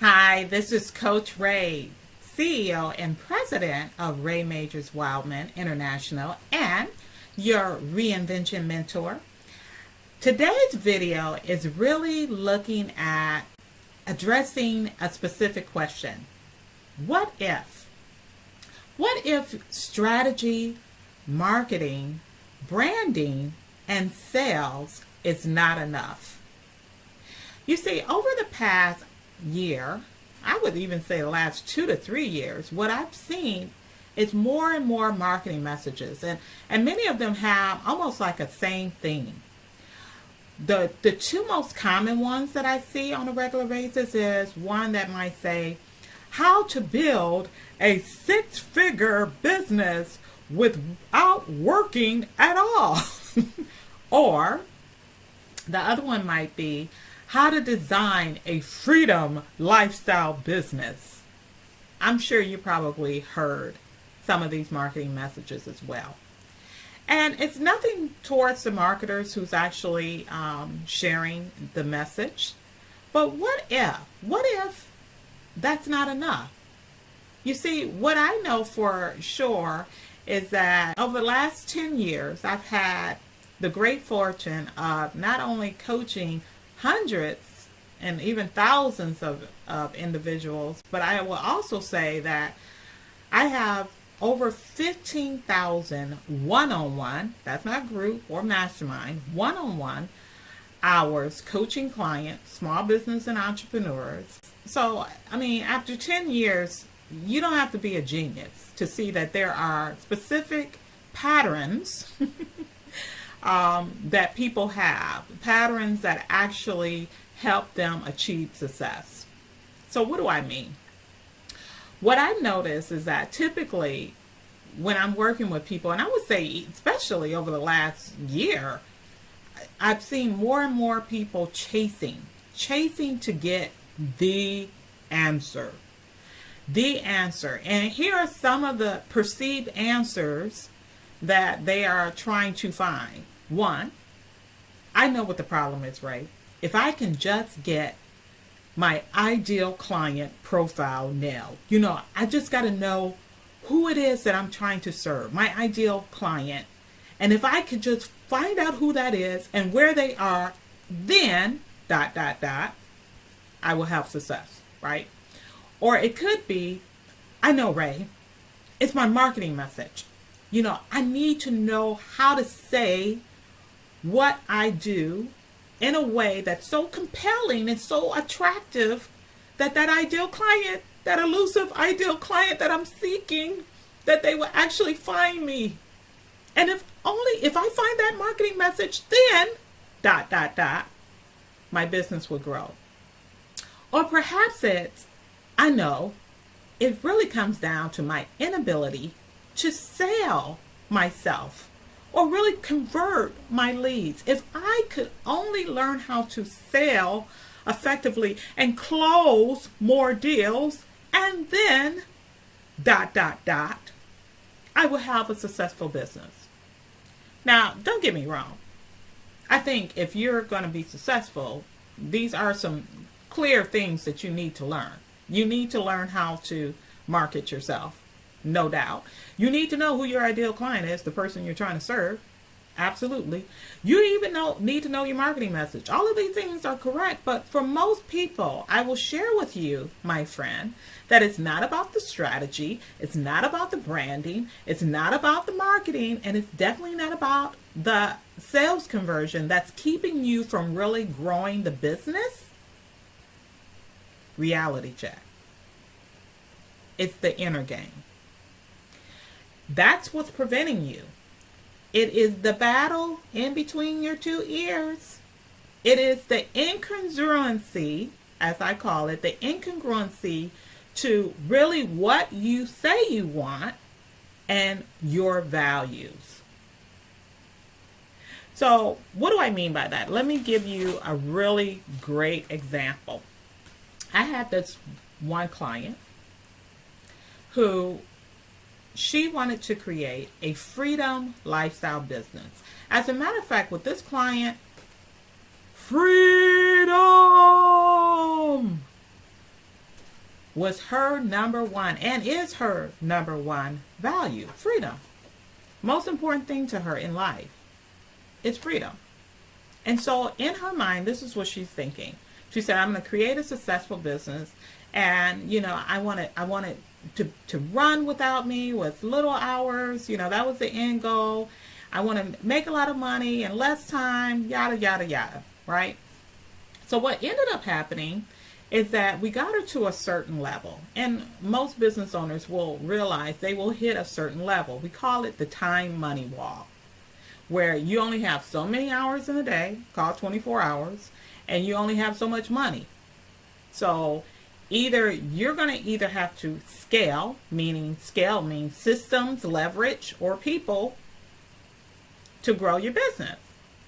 Hi, this is Coach Ray, CEO and President of Ray Majors-Wildman International and your reinvention mentor. Today's video is really looking at addressing a specific question. What if? What if strategy, marketing, branding, and sales is not enough? You see, over the past year, I would even say the last 2 to 3 years, what I've seen is more and more marketing messages, and many of them have almost like a same theme. The two most common ones that I see on a regular basis is one that might say, how to build a six-figure business without working at all. Or the other one might be, how to design a freedom lifestyle business. I'm sure you probably heard some of these marketing messages as well. And it's nothing towards the marketers who's actually sharing the message. But what if? What if that's not enough? You see, what I know for sure is that over the last 10 years, I've had the great fortune of not only coaching hundreds and even thousands of individuals, but I will also say that I have over 15,000 one-on-one, that's not group or mastermind, one-on-one hours coaching clients, small business and entrepreneurs. So, I mean, after 10 years, you don't have to be a genius to see that there are specific patterns that people have, patterns that actually help them achieve success. So what do I mean? What I've noticed is that typically when I'm working with people, and I would say especially over the last year, I've seen more and more people chasing to get the answer. The answer. And here are some of the perceived answers that they are trying to find. One, I know what the problem is, right? If I can just get my ideal client profile nailed, I just got to know who it is that I'm trying to serve, my ideal client. And if I could just find out who that is and where they are, then ... I will have success, right? Or it could be, I know, Ray, it's my marketing message. I need to know how to say what I do in a way that's so compelling and so attractive that ideal client, that elusive ideal client that I'm seeking, that they will actually find me. And if I find that marketing message, then ... my business will grow. Or perhaps I know, it really comes down to my inability to sell myself or really convert my leads. If I could only learn how to sell effectively and close more deals, and then ... I will have a successful business. Now, don't get me wrong. I think if you're going to be successful, these are some clear things that you need to learn. You need to learn how to market yourself, no doubt. You need to know who your ideal client is, the person you're trying to serve. Absolutely. You even need to know your marketing message. All of these things are correct, but for most people, I will share with you, my friend, that it's not about the strategy, it's not about the branding, it's not about the marketing, and it's definitely not about the sales conversion that's keeping you from really growing the business. Reality check. It's the inner game. That's what's preventing you. It is the battle in between your two ears. It is the incongruency, as I call it, the incongruency to really what you say you want and your values. So what do I mean by that? Let me give you a really great example. I had this one client who she wanted to create a freedom lifestyle business. As a matter of fact, with this client, freedom was her number one and is her number one value: freedom. Most important thing to her in life is freedom. And so in her mind, this is what she's thinking. She said, I'm going to create a successful business, and I want it to run without me, with little hours. That was the end goal. I want to make a lot of money in less time, yada yada yada, right? So what ended up happening is that we got her to a certain level, and most business owners will realize they will hit a certain level. We call it the time money wall, where you only have so many hours in a day, called 24 hours, and you only have so much money. So you're going to either have to scale means systems, leverage, or people to grow your business.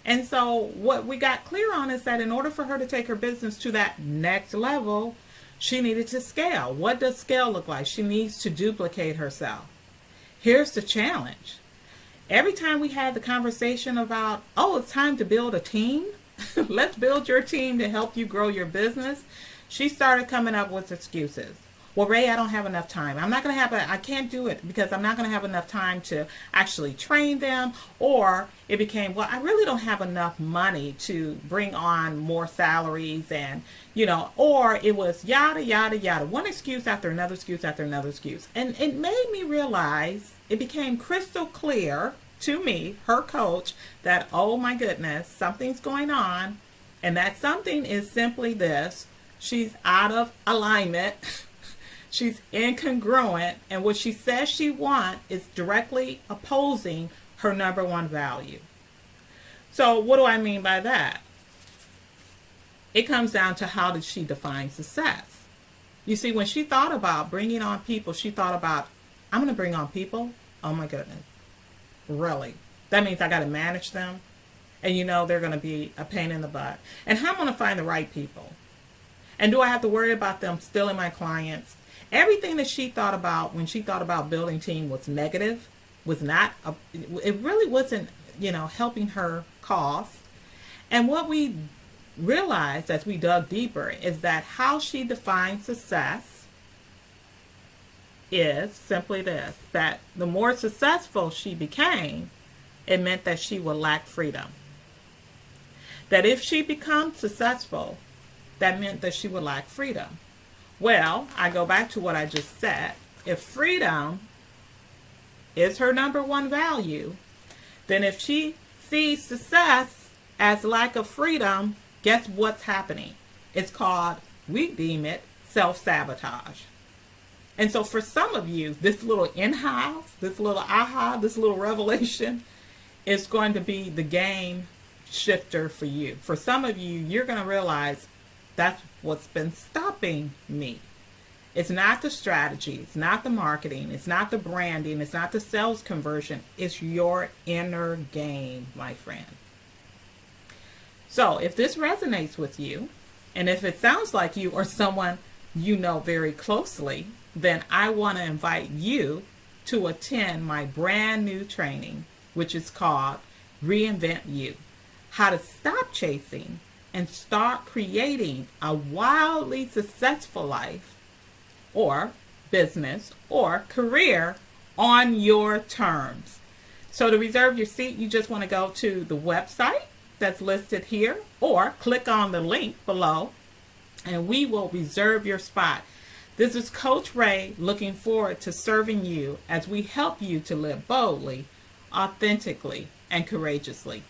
And so what we got clear on is that in order for her to take her business to that next level, she needed to scale. What does scale look like? She needs to duplicate herself. Here's the challenge. Every time we had the conversation about, it's time to build a team, let's build your team to help you grow your business, she started coming up with excuses. Well, Ray, I don't have enough time. I can't do it because I'm not going to have enough time to actually train them. Or it became, well, I really don't have enough money to bring on more salaries, and, or it was yada, yada, yada. One excuse after another excuse after another excuse. And it made me realize, it became crystal clear to me, her coach, that, oh my goodness, something's going on. And that something is simply this: she's out of alignment. She's incongruent, and what she says she wants is directly opposing her number one value. So what do I mean by that? It comes down to, how did she define success? You see, when she thought about bringing on people, she thought about, I'm going to bring on people? Oh my goodness. Really? That means I got to manage them? And they're going to be a pain in the butt. And how am I going to find the right people? And do I have to worry about them stealing my clients? Everything that she thought about when she thought about building team was negative, it really wasn't, helping her cause. And what we realized as we dug deeper is that how she defined success is simply this: that the more successful she became, it meant that she would lack freedom. That if she becomes successful, that meant that she would lack freedom. Well, I go back to what I just said. If freedom is her number one value, then if she sees success as lack of freedom, guess what's happening? It's called, we deem it, self-sabotage. And so for some of you, this little in-house, this little aha, this little revelation is going to be the game shifter for you. For some of you, you're going to realize, that's what's been stopping me. It's not the strategy. It's not the marketing. It's not the branding. It's not the sales conversion. It's your inner game, my friend. So if this resonates with you, and if it sounds like you or someone you know very closely, then I want to invite you to attend my brand new training, which is called Reinvent You: How to Stop Chasing and Start Creating a Wildly Successful Life or business or career on your terms. So to reserve your seat, you just want to go to the website that's listed here, or click on the link below, and we will reserve your spot. This is Coach Ray, looking forward to serving you as we help you to live boldly, authentically, and courageously.